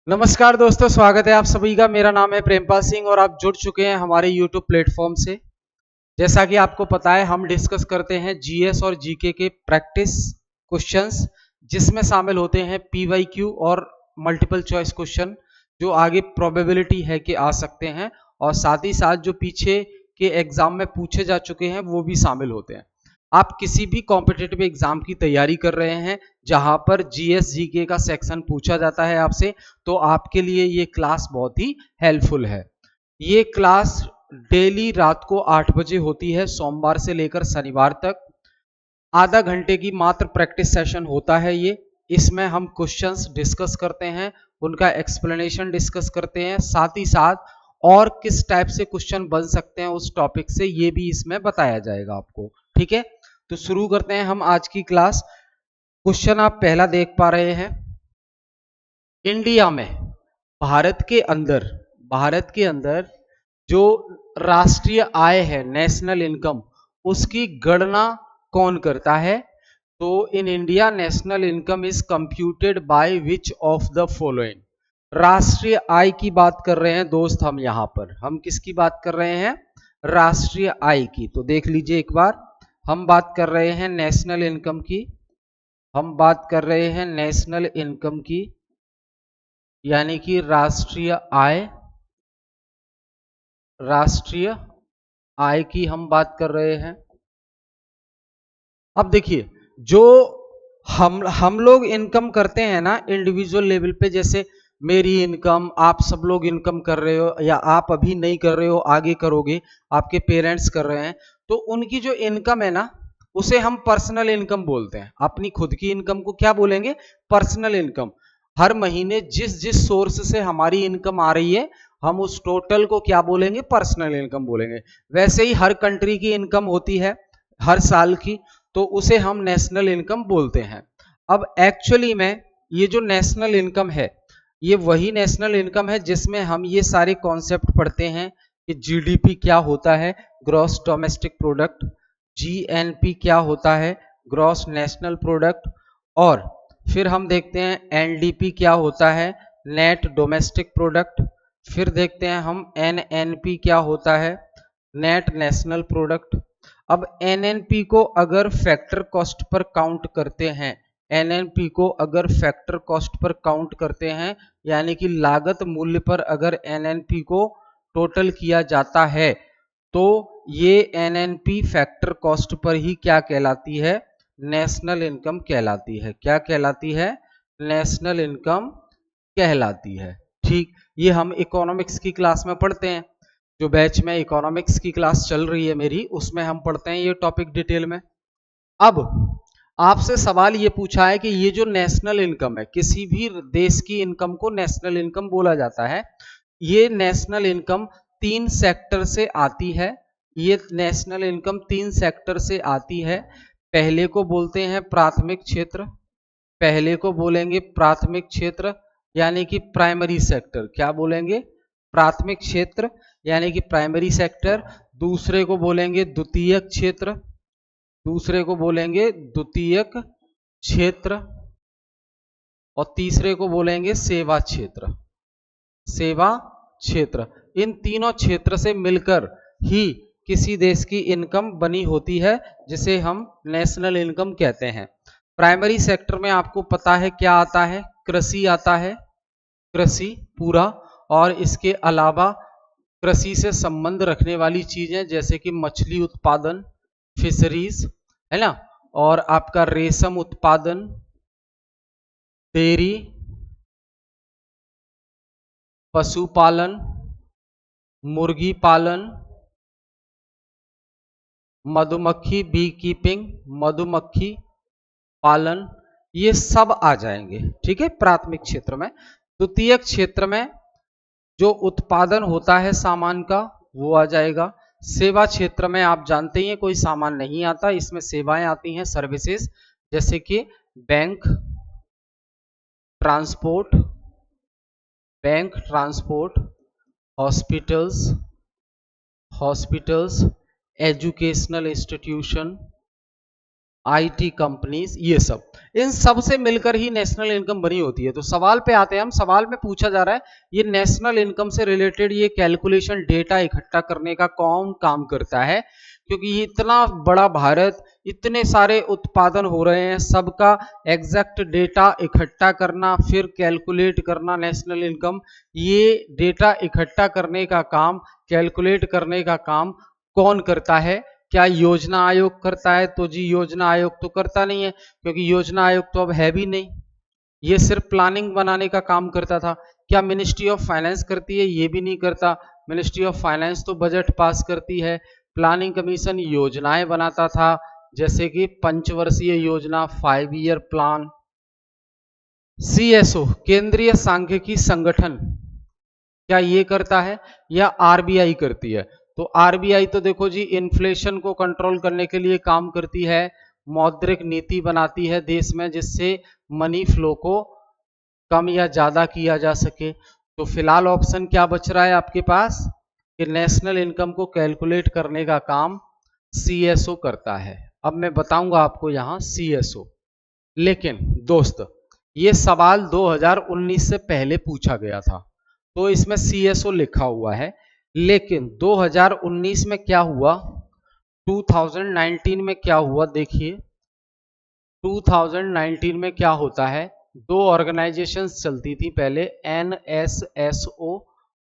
नमस्कार दोस्तों, स्वागत है आप सभी का। मेरा नाम है प्रेमपाल सिंह और आप जुड़ चुके हैं हमारे YouTube प्लेटफॉर्म से। जैसा कि आपको पता है, हम डिस्कस करते हैं जीएस और जीके के प्रैक्टिस क्वेश्चंस, जिसमें शामिल होते हैं पीवाईक्यू और मल्टीपल चॉइस क्वेश्चन जो आगे प्रोबेबिलिटी है कि आ सकते हैं, और साथ ही साथ जो पीछे के एग्जाम में पूछे जा चुके हैं वो भी शामिल होते हैं। आप किसी भी कॉम्पिटिटिव एग्जाम की तैयारी कर रहे हैं जहां पर जीएस जीके का सेक्शन पूछा जाता है आपसे, तो आपके लिए ये क्लास बहुत ही हेल्पफुल है। ये क्लास डेली रात को 8 बजे होती है, सोमवार से लेकर शनिवार तक। आधा घंटे की मात्र प्रैक्टिस सेशन होता है ये। इसमें हम क्वेश्चंस डिस्कस करते हैं, उनका एक्सप्लेनेशन डिस्कस करते हैं, साथ ही साथ और किस टाइप से क्वेश्चन बन सकते हैं उस टॉपिक से, ये भी इसमें बताया जाएगा आपको। ठीक है, तो शुरू करते हैं हम आज की क्लास। क्वेश्चन आप पहला देख पा रहे हैं। इंडिया में, भारत के अंदर जो राष्ट्रीय आय है, नेशनल इनकम, उसकी गणना कौन करता है? तो in India national income is computed by which of the following. राष्ट्रीय आय की बात कर रहे हैं दोस्त हम। यहां पर हम किसकी बात कर रहे हैं? राष्ट्रीय आय की। तो देख लीजिए एक बार, हम बात कर रहे हैं नेशनल इनकम की। हम बात कर रहे हैं नेशनल इनकम की, यानी कि राष्ट्रीय आय की हम बात कर रहे हैं। अब देखिए, जो हम लोग इनकम करते हैं ना इंडिविजुअल लेवल पे, जैसे मेरी इनकम, आप सब लोग इनकम कर रहे हो, या आप अभी नहीं कर रहे हो, आगे करोगे, आपके पेरेंट्स कर रहे हैं, तो उनकी जो इनकम है ना, उसे हम पर्सनल इनकम बोलते हैं। अपनी खुद की इनकम को क्या बोलेंगे? Personal income. हर महीने जिस जिस सोर्स से हमारी इनकम आ रही है, हम उस टोटल को क्या बोलेंगे? पर्सनल इनकम बोलेंगे। वैसे ही हर कंट्री की इनकम होती है हर साल की, तो उसे हम नेशनल इनकम बोलते हैं। अब एक्चुअली में ये जो नेशनल इनकम है, ये वही नेशनल इनकम है जिसमें हम ये सारे कॉन्सेप्ट पढ़ते हैं कि जीडीपी क्या होता है, ग्रॉस डोमेस्टिक प्रोडक्ट, जीएनपी क्या होता है, ग्रॉस नेशनल प्रोडक्ट, और फिर हम देखते हैं एनडीपी क्या होता है, नेट डोमेस्टिक प्रोडक्ट। फिर देखते हैं हम एनएनपी क्या होता है, नेट नेशनल प्रोडक्ट। अब एनएनपी को अगर फैक्टर कॉस्ट पर काउंट करते हैं, एनएनपी को अगर फैक्टर कॉस्ट पर काउंट करते हैं, यानी कि लागत मूल्य पर अगर एनएनपी को टोटल किया जाता है, तो ये एनएनपी फैक्टर कॉस्ट पर ही क्या कहलाती है? नेशनल इनकम कहलाती है। क्या कहलाती है? नेशनल इनकम कहलाती है। ठीक, ये हम इकोनॉमिक्स की क्लास में पढ़ते हैं। जो बैच में इकोनॉमिक्स की क्लास चल रही है मेरी, उसमें हम पढ़ते हैं ये टॉपिक डिटेल में। अब आपसे सवाल ये पूछा है कि ये जो नेशनल इनकम है, किसी भी देश की इनकम को नेशनल इनकम बोला जाता है। ये नेशनल इनकम 3 सेक्टर से आती है। ये नेशनल इनकम 3 सेक्टर से आती है। पहले को बोलते हैं प्राथमिक क्षेत्र, पहले को बोलेंगे प्राथमिक क्षेत्र, यानी कि प्राइमरी सेक्टर। क्या बोलेंगे? प्राथमिक क्षेत्र, यानी कि प्राइमरी सेक्टर। दूसरे को बोलेंगे द्वितीयक क्षेत्र, दूसरे को बोलेंगे द्वितीयक क्षेत्र, और तीसरे को बोलेंगे सेवा क्षेत्र। सेवा क्षेत्र। इन तीनों क्षेत्र से मिलकर ही किसी देश की इनकम बनी होती है, जिसे हम नेशनल इनकम कहते हैं। प्राइमरी सेक्टर में आपको पता है क्या आता है? कृषि आता है, कृषि पूरा, और इसके अलावा कृषि से संबंध रखने वाली चीजें जैसे कि मछली उत्पादन, फिशरीज, है ना, और आपका रेशम उत्पादन, डेयरी, पशुपालन, मुर्गी पालन, मधुमक्खी बी कीपिंग, मधुमक्खी पालन, ये सब आ जाएंगे। ठीक है, प्राथमिक क्षेत्र में। द्वितीयक क्षेत्र में जो उत्पादन होता है सामान का, वो आ जाएगा। सेवा क्षेत्र में आप जानते ही हैं कोई सामान नहीं आता, इसमें सेवाएं आती हैं, सर्विसेज, जैसे कि bank transport, hospitals, educational institution, IT companies, ये सब, इन सब से मिलकर ही नेशनल इनकम बनी होती है। तो सवाल पे आते हैं हम। सवाल में पूछा जा रहा है ये नेशनल इनकम से रिलेटेड ये कैलकुलेशन डेटा इकट्ठा करने का कौन काम करता है, क्योंकि ये इतना बड़ा भारत, इतने सारे उत्पादन हो रहे हैं, सबका एग्जैक्ट डेटा इकट्ठा करना, फिर कैलकुलेट करना नेशनल इनकम, ये डेटा इकट्ठा करने का काम, कैलकुलेट करने का काम कौन करता है? क्या योजना आयोग करता है? तो जी योजना आयोग तो करता नहीं है, क्योंकि योजना आयोग तो अब है भी नहीं, ये सिर्फ प्लानिंग बनाने का काम करता था। क्या मिनिस्ट्री ऑफ फाइनेंस करती है? ये भी नहीं करता। मिनिस्ट्री ऑफ फाइनेंस तो बजट पास करती है। प्लानिंग कमीशन योजनाएं बनाता था, जैसे कि पंचवर्षीय योजना, 5 ईयर प्लान। सीएसओ केंद्रीय सांख्यिकी संगठन, क्या ये करता है या आरबीआई करती है? तो आरबीआई तो देखो जी इन्फ्लेशन को कंट्रोल करने के लिए काम करती है, मौद्रिक नीति बनाती है देश में, जिससे मनी फ्लो को कम या ज्यादा किया जा सके। तो फिलहाल ऑप्शन क्या बच रहा है आपके पास कि नेशनल इनकम को कैलकुलेट करने का काम सीएसओ करता है। अब मैं बताऊंगा आपको यहां सीएसओ। लेकिन दोस्त ये सवाल 2019 से पहले पूछा गया था, तो इसमें सीएसओ लिखा हुआ है। लेकिन 2019 में क्या हुआ, 2019 में क्या हुआ, देखिए 2019 में क्या होता है, दो ऑर्गेनाइजेशंस चलती थी पहले, एनएसएसओ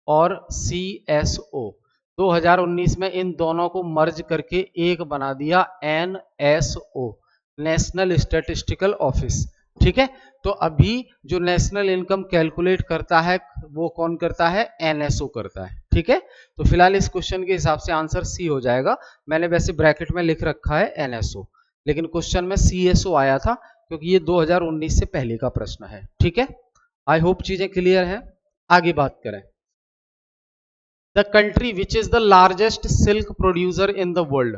और सीएसओ। 2019 में इन दोनों को मर्ज करके एक बना दिया एनएसओ, नेशनल स्टैटिस्टिकल ऑफिस। ठीक है, तो अभी जो नेशनल इनकम कैलकुलेट करता है वो कौन करता है? एनएसओ करता है। ठीक है, तो फिलहाल इस क्वेश्चन के हिसाब से आंसर सी हो जाएगा। मैंने वैसे ब्रैकेट में लिख रखा है एनएसओ, लेकिन क्वेश्चन में सीएसओ आया था, क्योंकि ये 2019 से पहले का प्रश्न है। ठीक है, आई होप चीजें क्लियर है। आगे बात करें, the country which is the largest silk producer in the world,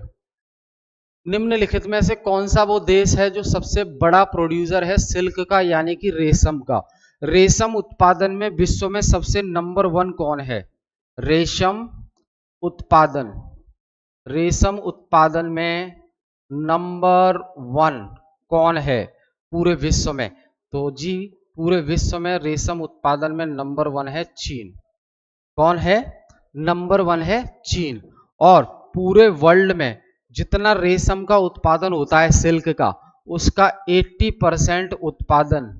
निम्नलिखित में से कौन सा वो देश है जो सबसे बड़ा प्रोड्यूसर है सिल्क का, यानी कि रेशम का? रेशम उत्पादन में विश्व में सबसे नंबर 1 कौन है? रेशम उत्पादन, रेशम उत्पादन में नंबर 1 कौन है पूरे विश्व में? तो जी पूरे विश्व में रेशम उत्पादन में नंबर 1 है चीन। कौन है? नंबर 1 है चीन। और पूरे वर्ल्ड में जितना रेशम का उत्पादन होता है सिल्क का, उसका 80% उत्पादन,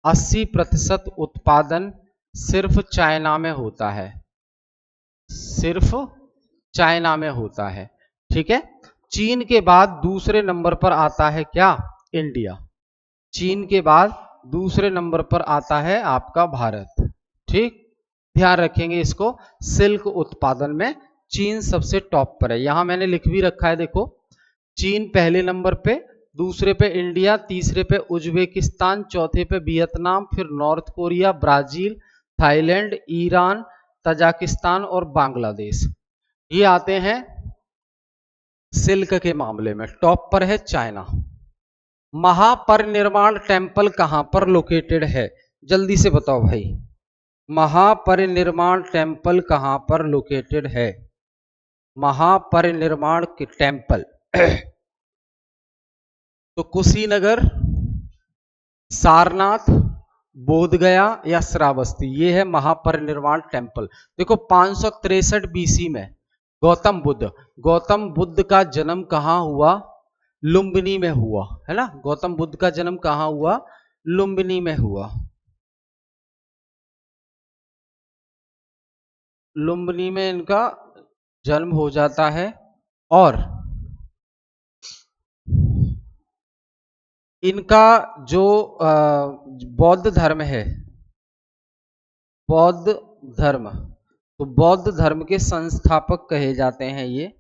80% उत्पादन सिर्फ चाइना में होता है, सिर्फ चाइना में होता है। ठीक है, चीन के बाद दूसरे नंबर पर आता है क्या? इंडिया। चीन के बाद दूसरे नंबर पर आता है आपका भारत। ठीक, ध्यान रखेंगे इसको, सिल्क उत्पादन में चीन सबसे टॉप पर है। यहां मैंने लिख भी रखा है, देखो चीन पहले नंबर पे, दूसरे पे इंडिया, तीसरे पे उज्बेकिस्तान, चौथे पे वियतनाम, फिर north Korea, Brazil, Thailand, Iran, Tajikistan और बांग्लादेश, ये आते हैं सिल्क के मामले में। टॉप पर है चाइना। महापरिनिर्वाण टेम्पल कहां पर लोकेटेड है? जल्दी से बताओ भाई, महापरिनिर्वाण टेम्पल कहां पर लोकेटेड है? महापरिनिर्वाण के टेम्पल तो कुशीनगर, सारनाथ, बोधगया या श्रावस्ती, ये है महापरिनिर्वाण टेम्पल। देखो 563 बीसी में गौतम बुद्ध का जन्म कहां हुआ? लुम्बिनी में हुआ, है ना? गौतम बुद्ध का जन्म कहां हुआ? लुम्बिनी में हुआ। लुम्बिनी में इनका जन्म हो जाता है। और इनका जो बौद्ध धर्म है, बौद्ध धर्म, तो बौद्ध धर्म के संस्थापक कहे जाते हैं, ये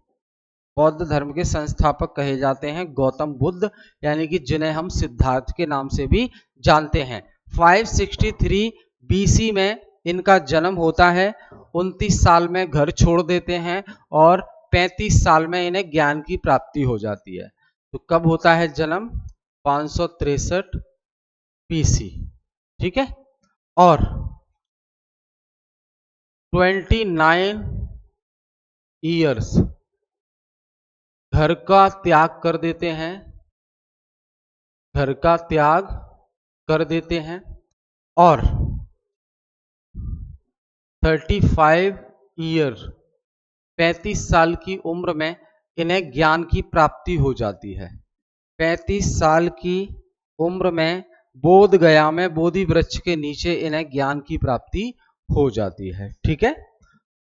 बौद्ध धर्म के संस्थापक कहे जाते हैं गौतम बुद्ध, यानी कि जिन्हें हम सिद्धार्थ के नाम से भी जानते हैं। 563 बीसी में इनका जन्म होता है। 29 साल में घर छोड़ देते हैं और 35 साल में इन्हें ज्ञान की प्राप्ति हो जाती है। तो कब होता है जन्म? 563 बीसी। ठीक है, और 29 ईयर्स घर का त्याग कर देते हैं घर का त्याग कर देते हैं और 35 ईयर 35 साल की उम्र में इन्हें ज्ञान की प्राप्ति हो जाती है। 35 साल की उम्र में बोध गया में बोधि वृक्ष के नीचे इन्हें ज्ञान की प्राप्ति हो जाती है। ठीक है,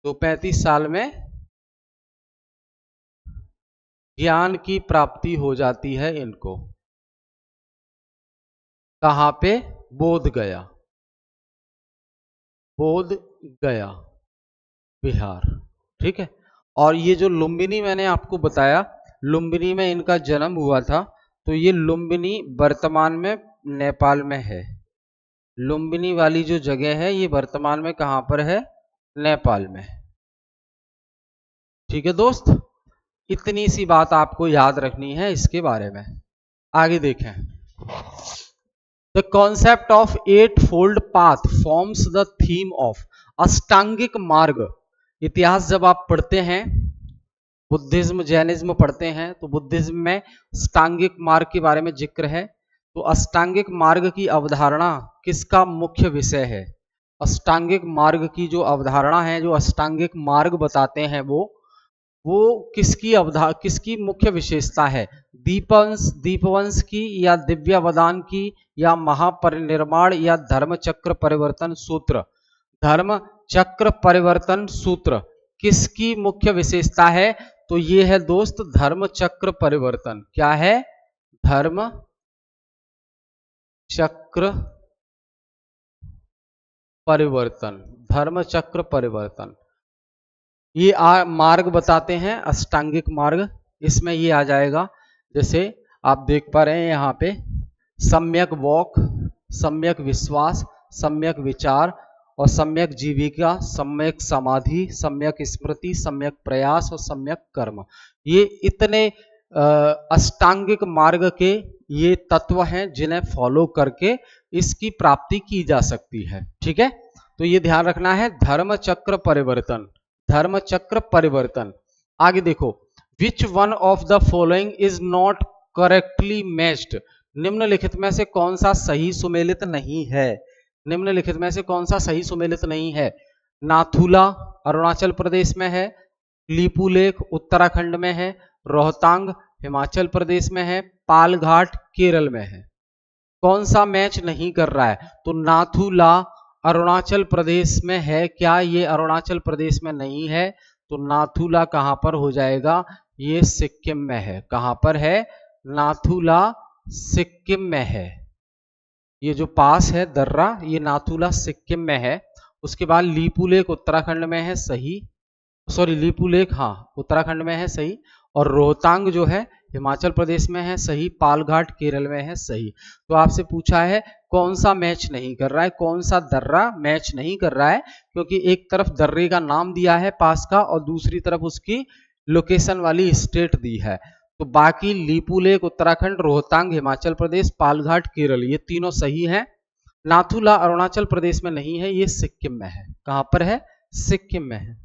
तो 35 साल में ज्ञान की प्राप्ति हो जाती है इनको। कहां पे? बोध गया, बोध गया बिहार। ठीक है, और ये जो लुम्बिनी मैंने आपको बताया, लुम्बिनी में इनका जन्म हुआ था, तो ये लुम्बिनी वर्तमान में नेपाल में है। लुम्बिनी वाली जो जगह है ये वर्तमान में कहां पर है? नेपाल में। ठीक है दोस्त, इतनी सी बात आपको याद रखनी है इसके बारे में। आगे देखें, the concept of 8-fold path forms the theme of Ashtangik Marg. इतिहास जब आप पढ़ते हैं, बुद्धिज्म जैनिज्म पढ़ते हैं, तो बुद्धिज्म में अष्टांगिक मार्ग के बारे में जिक्र है। तो अष्टांगिक मार्ग की अवधारणा किसका मुख्य विषय है? अष्टांगिक मार्ग की जो अवधारणा है, जो अष्टांगिक मार्ग बताते हैं, वो किसकी मुख्य विशेषता है? दीपवंश की या दिव्यावदान की या महापरिनिर्वाण या धर्म चक्र परिवर्तन सूत्र? धर्म चक्र परिवर्तन सूत्र किसकी मुख्य विशेषता है? तो ये है दोस्त धर्म चक्र परिवर्तन। क्या है? धर्म चक्र परिवर्तन, धर्म चक्र परिवर्तन। ये मार्ग बताते हैं अष्टांगिक मार्ग। इसमें ये आ जाएगा, जैसे आप देख पा रहे हैं यहाँ पे, सम्यक वॉक, सम्यक विश्वास, सम्यक विचार और सम्यक जीविका, सम्यक समाधि, सम्यक स्मृति, सम्यक प्रयास और सम्यक कर्म। ये इतने अष्टांगिक मार्ग के ये तत्व हैं जिन्हें फॉलो करके इसकी प्राप्ति की जा सकती है। ठीक है, तो ये ध्यान रखना है, धर्म चक्र परिवर्तन, धर्म चक्र परिवर्तन। आगे देखो, which one of the following is not correctly matched. निम्नलिखित में से कौन सा सही सुमेलित नहीं है? निम्नलिखित में से कौन सा सही सुमेलित नहीं है? नाथुला अरुणाचल प्रदेश में है, लिपुलेख उत्तराखंड में है, रोहतांग हिमाचल प्रदेश में है, पालघाट केरल में है। कौन सा मैच नहीं कर रहा है? तो नाथुला अरुणाचल प्रदेश में है क्या? ये अरुणाचल प्रदेश में नहीं है, तो नाथुला कहां पर हो जाएगा? ये सिक्किम में है। कहां पर है? नाथुला सिक्किम में है। ये जो पास है दर्रा, ये नाथुला सिक्किम में है। उसके बाद लिपुलेख उत्तराखंड में है, सही, सॉरी लिपुलेख हाँ उत्तराखंड में है, सही, और रोहतांग जो है हिमाचल प्रदेश में है, सही, पालघाट केरल में है, सही। तो आपसे पूछा है कौन सा मैच नहीं कर रहा है, कौन सा दर्रा मैच नहीं कर रहा है, क्योंकि एक तरफ दर्रे का नाम दिया है पास का और दूसरी तरफ उसकी लोकेशन वाली स्टेट दी है। तो बाकी लिपुलेख उत्तराखंड, रोहतांग हिमाचल प्रदेश, पालघाट केरल, ये तीनों सही हैं। नाथुला अरुणाचल प्रदेश में नहीं है, ये सिक्किम में है। कहां पर है? सिक्किम में है।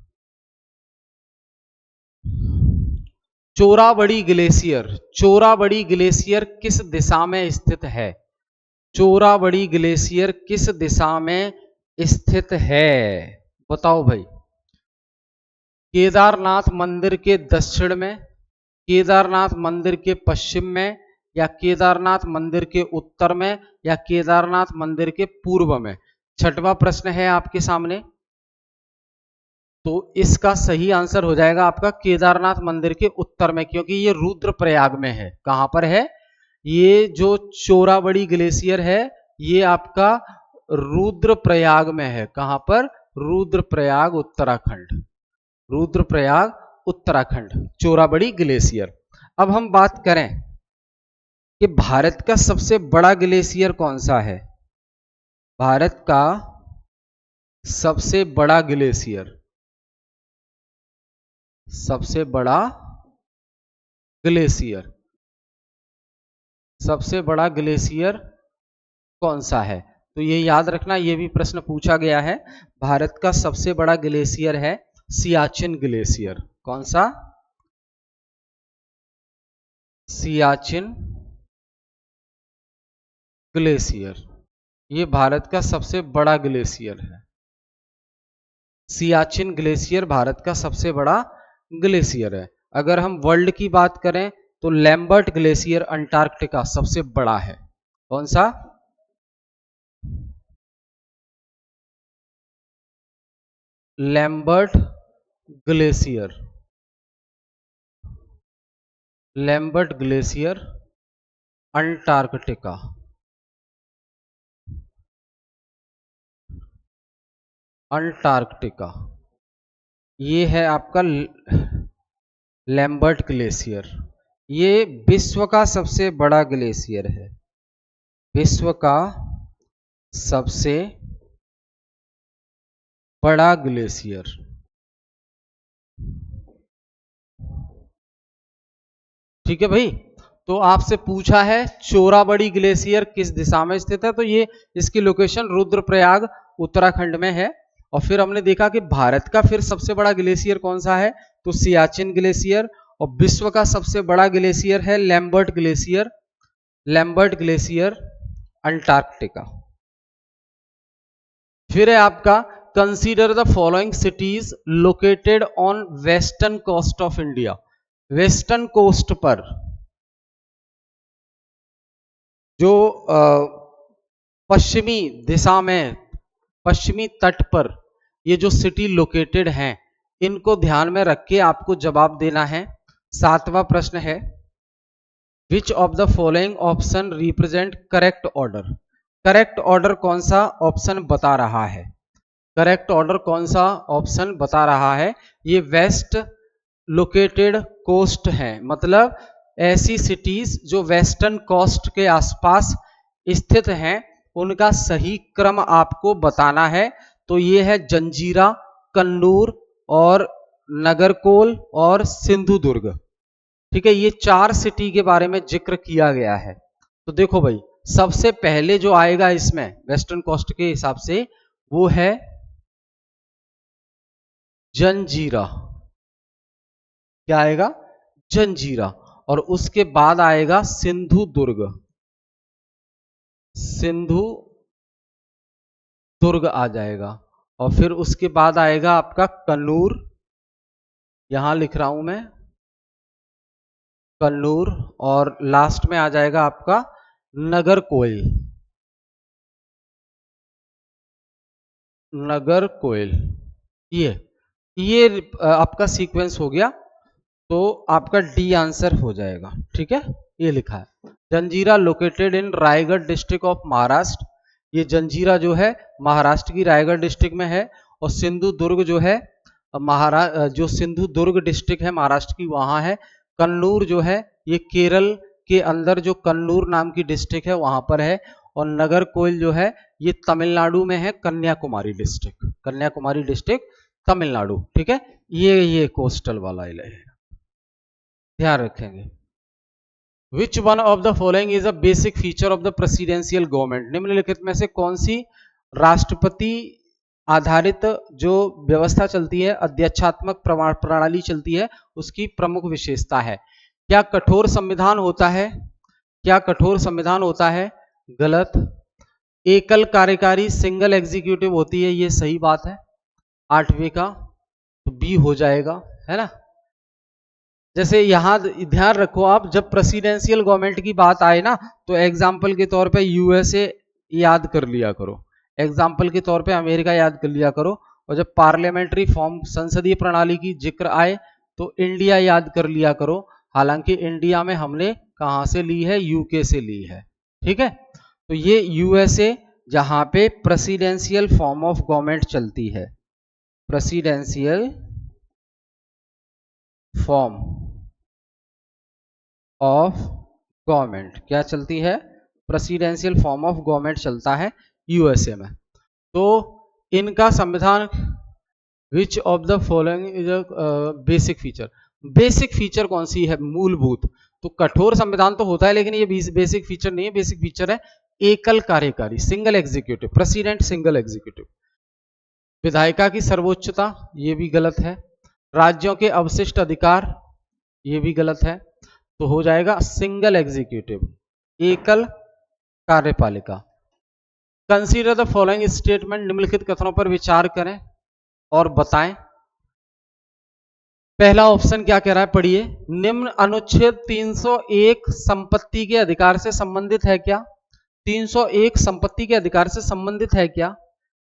चोराबड़ी ग्लेशियर, चोराबड़ी ग्लेशियर किस दिशा में स्थित है? चोराबड़ी ग्लेशियर किस दिशा में स्थित है? बताओ भाई। केदारनाथ मंदिर के दक्षिण में, केदारनाथ मंदिर के पश्चिम में, या केदारनाथ मंदिर के उत्तर में, या केदारनाथ मंदिर के पूर्व में? छठवां प्रश्न है आपके सामने। तो इसका सही आंसर हो जाएगा आपका केदारनाथ मंदिर के उत्तर में, क्योंकि ये रुद्रप्रयाग में है। कहां पर है? ये जो चोराबड़ी ग्लेशियर है ये आपका रुद्रप्रयाग में है। कहां पर? रुद्रप्रयाग उत्तराखंड, रुद्रप्रयाग उत्तराखंड, चोराबड़ी ग्लेशियर। अब हम बात करें कि भारत का सबसे बड़ा ग्लेशियर कौन सा है? भारत का सबसे बड़ा ग्लेशियर, सबसे बड़ा ग्लेशियर, सबसे बड़ा ग्लेशियर कौन सा है? तो ये याद रखना, ये भी प्रश्न पूछा गया है। भारत का सबसे बड़ा ग्लेशियर है सियाचिन ग्लेशियर। कौन सा? सियाचिन ग्लेशियर, ये भारत का सबसे बड़ा ग्लेशियर है। सियाचिन ग्लेशियर भारत का सबसे बड़ा ग्लेशियर है। अगर हम वर्ल्ड की बात करें तो लैम्बर्ट ग्लेशियर अंटार्कटिका सबसे बड़ा है। कौन सा? Lambert Glacier, Lambert Glacier Antarctica. Antarctica ये है आपका लैम्बर्ट ग्लेशियर। ये विश्व का सबसे बड़ा ग्लेशियर है, विश्व का सबसे बड़ा ग्लेशियर। ठीक है भाई। तो आपसे पूछा है चोराबड़ी ग्लेशियर किस दिशा में स्थित है, तो ये इसकी लोकेशन रुद्रप्रयाग उत्तराखंड में है। और फिर हमने देखा कि भारत का फिर सबसे बड़ा ग्लेशियर कौन सा है, तो सियाचिन ग्लेशियर। और विश्व का सबसे बड़ा ग्लेशियर है Lambert Glacier, Lambert Glacier Antarctica. फिर है आपका consider the following cities located on western coast of India. Western coast पर जो पश्चिमी दिशा में, पश्चिमी तट पर ये जो सिटी लोकेटेड हैं, इनको ध्यान में रख के आपको जवाब देना है। 7वां प्रश्न है which of the following option represent correct order. Correct order कौन सा ऑप्शन बता रहा है, करेक्ट ऑर्डर कौन सा ऑप्शन बता रहा है। ये वेस्ट लोकेटेड कोस्ट है, मतलब ऐसी सिटीज जो वेस्टर्न कोस्ट के आसपास स्थित हैं उनका सही क्रम आपको बताना है। तो ये है जंजीरा, कन्नूर और नगरकोल और सिंधुदुर्ग। ठीक है, ये 4 सिटी के बारे में जिक्र किया गया है। तो देखो भाई, सबसे पहले जो आएगा इसमें वेस्टर्न कोस्ट के हिसाब से वो है जंजीरा। क्या आएगा? जंजीरा। और उसके बाद आएगा सिंधुदुर्ग, सिंधुदुर्ग आ जाएगा। और फिर उसके बाद आएगा आपका कन्नूर, यहां लिख रहा हूं मैं कन्नूर। और लास्ट में आ जाएगा आपका नगरकोइल, नगरकोइल। ये आपका सीक्वेंस हो गया, तो आपका डी आंसर हो जाएगा। ठीक है, ये लिखा है Janjira located in Raigad district of Maharashtra. ये जंजीरा जो है महाराष्ट्र की रायगढ़ डिस्ट्रिक्ट में है। और सिंधुदुर्ग जो है जो सिंधुदुर्ग डिस्ट्रिक्ट है महाराष्ट्र की, वहां है। कन्नूर जो है ये केरल के अंदर जो कन्नूर नाम की डिस्ट्रिक्ट है वहां पर है। और नगरकोइल जो है ये तमिलनाडु में है, कन्याकुमारी डिस्ट्रिक्ट, कन्याकुमारी डिस्ट्रिक्ट तमिलनाडु। ठीक है, ये कोस्टल वाला है, ध्यान रखेंगे। Which one of the following is a basic feature of the presidential government. निम्नलिखित में से कौन सी राष्ट्रपति आधारित जो व्यवस्था चलती है, अध्यक्षात्मक प्रणाली चलती है, उसकी प्रमुख विशेषता है। क्या कठोर संविधान होता है? क्या कठोर संविधान होता है? गलत। एकल कार्यकारी सिंगल एग्जीक्यूटिव होती है, ये सही बात है। 8वीं का तो बी हो जाएगा, है ना। जैसे यहां ध्यान रखो आप, जब प्रेसिडेंशियल गवर्नमेंट की बात आए ना, तो एग्जाम्पल के तौर पे यूएसए याद कर लिया करो, एग्जाम्पल के तौर पे अमेरिका याद कर लिया करो। और जब पार्लियामेंट्री फॉर्म संसदीय प्रणाली की जिक्र आए तो इंडिया याद कर लिया करो। हालांकि इंडिया में हमने कहां से ली है? यूके से ली है। ठीक है, तो ये यूएसए जहां पे प्रेसिडेंशियल फॉर्म ऑफ गवर्नमेंट चलती है, प्रेसिडेंशियल फॉर्म ऑफ गवर्नमेंट क्या चलती है? प्रेसिडेंशियल फॉर्म ऑफ गवर्नमेंट चलता है यूएसए में। तो इनका संविधान which of the following is a basic feature. Basic feature कौन सी है? मूलभूत। तो कठोर संविधान तो होता है, लेकिन ये बेसिक फीचर नहीं है। बेसिक फीचर है एकल कार्यकारी, single executive, president single executive. विधायिका की सर्वोच्चता, ये भी गलत है। राज्यों के अवशिष्ट अधिकार, ये भी गलत है। तो हो जाएगा सिंगल एग्जीक्यूटिव, एकल कार्यपालिका। कंसीडर द फॉलोइंग स्टेटमेंट, निम्नलिखित कथनों पर विचार करें और बताएं। पहला ऑप्शन क्या कह रहा है, पढ़िए। निम्न अनुच्छेद 301 संपत्ति के अधिकार से संबंधित है क्या? 301 संपत्ति के अधिकार से संबंधित है क्या?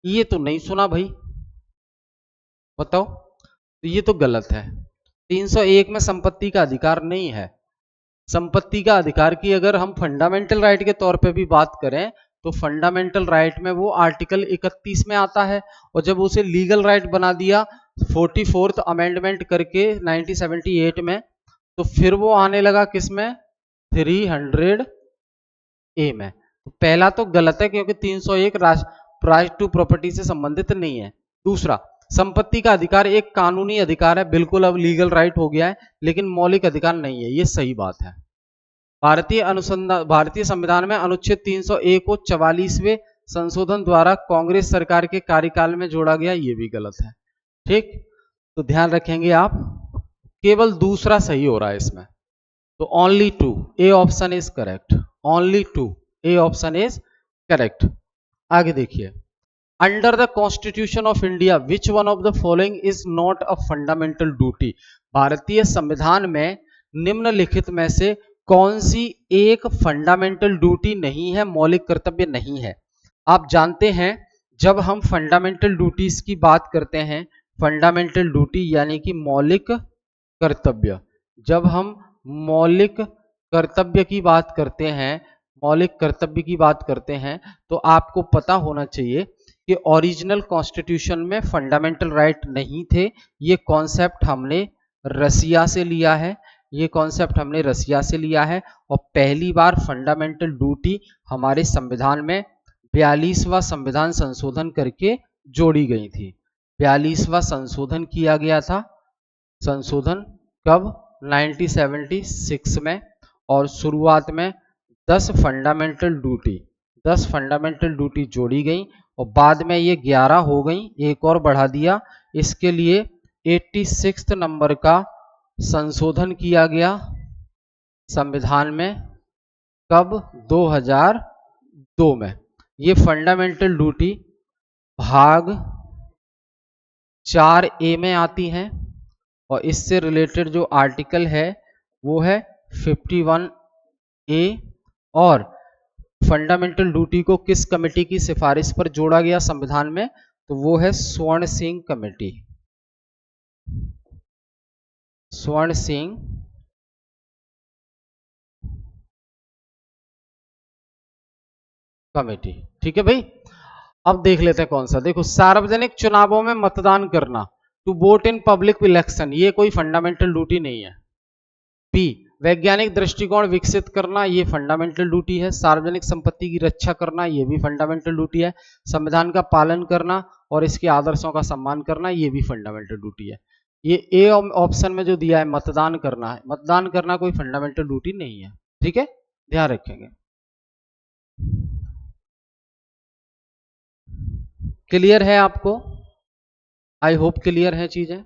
ये तो नहीं सुना भाई, बताओ। तो ये तो गलत है। 301 में संपत्ति का अधिकार नहीं है। संपत्ति का अधिकार की अगर हम फंडामेंटल राइट के तौर पे भी बात करें तो फंडामेंटल राइट में वो आर्टिकल 31 में आता है, और जब उसे लीगल राइट बना दिया 44th अमेंडमेंट करके 1978 में, तो फिर वो आने लगा किसमें, 300A में। तो पहला तो गलत है क्योंकि 301 राइट टू प्रॉपर्टी से संबंधित नहीं है। दूसरा, संपत्ति का अधिकार एक कानूनी अधिकार है, बिल्कुल अब लीगल राइट हो गया है, लेकिन मौलिक अधिकार नहीं है, ये सही बात है। भारतीय संविधान में अनुच्छेद 301 को 44वें संशोधन द्वारा कांग्रेस सरकार के कार्यकाल में जोड़ा गया, ये भी गलत है। ठीक, तो ध्यान रखेंगे आप, केवल दूसरा सही हो रहा है इसमें। तो only 2, A option is correct, only 2, A option is correct. आगे देखिए, under the constitution of India which one of the following is not a fundamental duty. भारतीय संविधान में निम्नलिखित में से कौन सी एक फंडामेंटल ड्यूटी नहीं है, मौलिक कर्तव्य नहीं है? आप जानते हैं जब हम फंडामेंटल ड्यूटीज की बात करते हैं, फंडामेंटल ड्यूटी यानी कि मौलिक कर्तव्य, जब हम मौलिक कर्तव्य की बात करते हैं, मौलिक कर्तव्य की बात करते हैं, तो आपको पता होना चाहिए कि ओरिजिनल कॉन्स्टिट्यूशन में फंडामेंटल राइट नहीं थे। ये कॉन्सेप्ट हमने रसिया से लिया है, ये कॉन्सेप्ट हमने रसिया से लिया है, और पहली बार फंडामेंटल ड्यूटी हमारे संविधान में 42वां संविधान संशोधन करके जोड़ी गई थी। 42वां संशोधन किया गया था, संशोधन कब, 1976 में, और शुरुआत में 10 फंडामेंटल ड्यूटी जोड़ी गई, और बाद में ये 11 हो गई, एक और बढ़ा दिया। इसके लिए 86 नंबर का संशोधन किया गया संविधान में, कब, 2002 में। ये फंडामेंटल ड्यूटी भाग 4A में आती हैं, और इससे रिलेटेड जो आर्टिकल है वो है 51A। और फंडामेंटल ड्यूटी को किस कमेटी की सिफारिश पर जोड़ा गया संविधान में, तो वो है स्वर्ण सिंह कमेटी, स्वर्ण सिंह कमेटी। ठीक है भाई, अब देख लेते हैं कौन सा। देखो, सार्वजनिक चुनावों में मतदान करना, to vote in public election, ये कोई फंडामेंटल ड्यूटी नहीं है। बी, वैज्ञानिक दृष्टिकोण विकसित करना, ये फंडामेंटल ड्यूटी है। सार्वजनिक संपत्ति की रक्षा करना, ये भी फंडामेंटल ड्यूटी है। संविधान का पालन करना और इसके आदर्शों का सम्मान करना, ये भी फंडामेंटल ड्यूटी है। ये ए ऑप्शन में जो दिया है मतदान करना है, मतदान करना कोई फंडामेंटल ड्यूटी नहीं है। ठीक है, ध्यान रखेंगे। क्लियर है आपको? आई होप क्लियर है चीजें।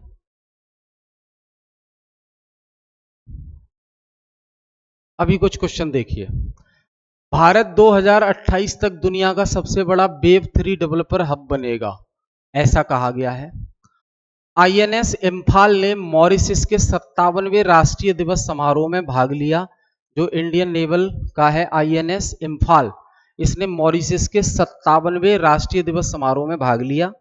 अभी कुछ क्वेश्चन देखिए। भारत 2028 तक दुनिया का सबसे बड़ा वेब 3 डेवलपर हब बनेगा, ऐसा कहा गया है। आईएनएस इम्फाल ने मॉरिशस के 57वें राष्ट्रीय दिवस समारोह में भाग लिया। जो इंडियन नेवल का है आईएनएस इम्फाल, इसने मॉरिशस के 57वें राष्ट्रीय दिवस समारोह में भाग लिया।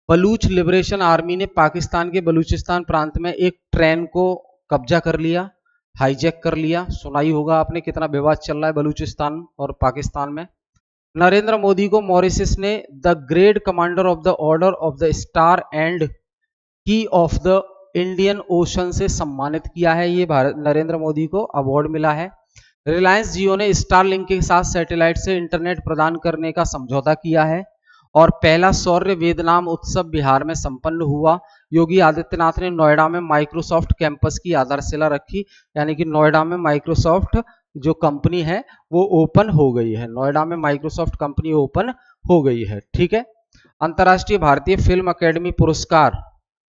बलूच लिबरेशन आर्मी ने पाकिस्तान के बलूचिस्तान प्रांत में एक ट्रेन को कब्जा कर लिया, हाईजैक कर लिया। सुनाई होगा आपने कितना विवाद चल रहा है बलूचिस्तान और पाकिस्तान में। नरेंद्र मोदी को मॉरिशस ने the great commander of the order of the star and की ऑफ द इंडियन ओशन से सम्मानित किया है। ये नरेंद्र मोदी को अवार्ड मिला है। रिलायंस जियो ने स्टारलिंक के साथ सैटेलाइट से इंटरनेट प्रदान करने का समझौता किया है। और पहला सौर्य वेदनाम उत्सव बिहार में संपन्न हुआ। योगी आदित्यनाथ ने नोएडा में माइक्रोसॉफ्ट कैंपस की आधारशिला रखी, यानी कि नोएडा में माइक्रोसॉफ्ट जो कंपनी है वो ओपन हो गई है। नोएडा में माइक्रोसॉफ्ट कंपनी ओपन हो गई है। ठीक है। अंतर्राष्ट्रीय भारतीय फिल्म अकेडमी पुरस्कार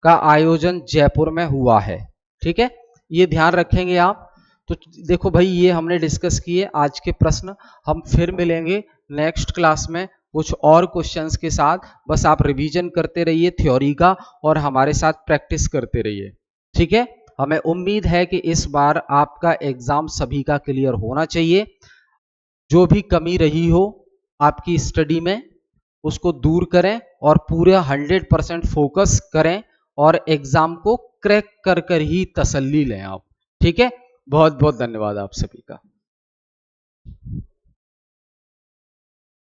का आयोजन जयपुर में हुआ है। ठीक है, ये ध्यान रखेंगे आप। तो देखो भाई, ये हमने डिस्कस किए आज के प्रश्न। हम फिर मिलेंगे नेक्स्ट क्लास में कुछ और क्वेश्चंस के साथ। बस आप रिवीजन करते रहिए थ्योरी का और हमारे साथ प्रैक्टिस करते रहिए, ठीक है। हमें उम्मीद है कि इस बार आपका एग्जाम सभी का क्लियर होना चाहिए। जो भी कमी रही हो आपकी स्टडी में उसको दूर करें और पूरा 100% फोकस करें और एग्जाम को क्रैक कर कर ही तसल्ली लें आप, ठीक है। बहुत बहुत धन्यवाद आप सभी का।